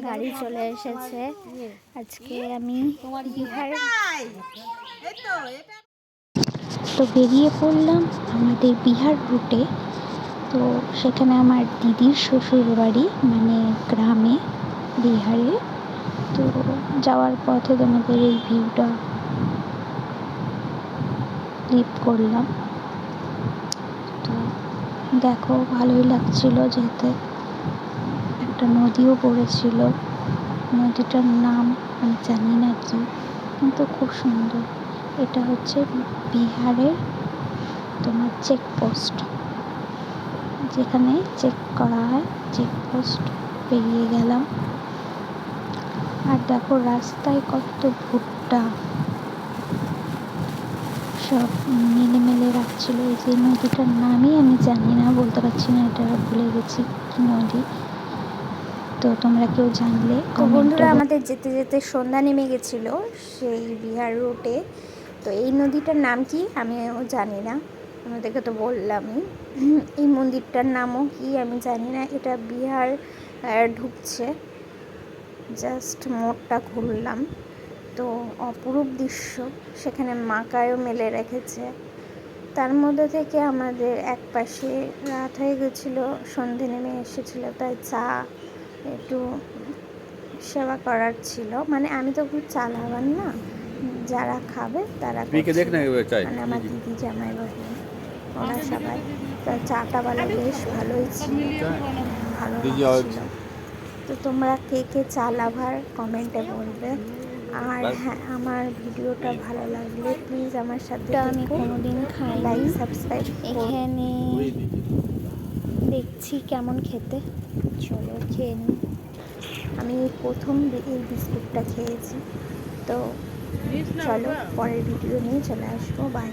গাড়ি চলে এসেছে। আজকে আমি বিহার তো বেরিয়ে পড়লাম আমাদের বিহার রুটে। তো সেখানে আমার দিদির শ্বশুর বাড়ি, মানে গ্রামে, বিহারে। তো যাওয়ার পথে তোমাদের এই ভিউটা ক্লিপ করলাম। তো দেখো, ভালোই লাগছিল যেতে। একটা নদীও পড়েছিল, নদীটার নাম আমি জানি না কি, কিন্তু খুব সুন্দর। এটা হচ্ছে বিহারের তোমার চেকপোস্ট, যেখানে চেক করা হয়। চেকপোস্ট পেরিয়ে গেলাম। আর দেখো রাস্তায় কত ভুট্টা সব মেলে মেলে রাখছিল। এই যে নদীটার নামই আমি জানি না, বলতে পারছি না, এটা ভুলে গেছি কি নদী। তো তোমরা কেউ জানলে বন্ধুরা। আমাদের যেতে যেতে সন্ধ্যা নেমে গেছিলো সেই বিহার রুটে। তো এই নদীটার নাম কি আমিও জানি না, আমাদেরকে তো বললামই। এই মন্দিরটার নামও কি আমি জানি না। এটা বিহার ঢুকছে, জাস্ট মোড়টা ঘুরলাম। তো অপরূপ দৃশ্য, সেখানে মাকায়ও মেলে রেখেছে। তার মধ্যে থেকে আমাদের এক পাশে রাত হয়ে গেছিলো, সন্ধে নেমে এসেছিলো, তাই চা একটু সেবা করার ছিল। মানে আমি তো খুব চা লাগান না, যারা খাবে তারা, মানে আমার দিদি, জামাই বাবু, ওরা সবাই। তো চাটা বেলা বেশ ভালোই ছিল, ভালো লাগছিল। তো তোমরা কে কে চা লাভার কমেন্টে বলবে। আর হ্যাঁ, আমার ভিডিওটা ভালো লাগলে প্লিজ আমার সাথে, আমি কোনোদিন খাই, লাইক সাবস্ক্রাইব। এখানে দেখছি কেমন খেতে, চলো খেয়ে নিই। আমি প্রথম এই বিস্কুটটা খেয়েছি। তো চলো পরের ভিডিও নিয়ে চলে আসবো, বাই।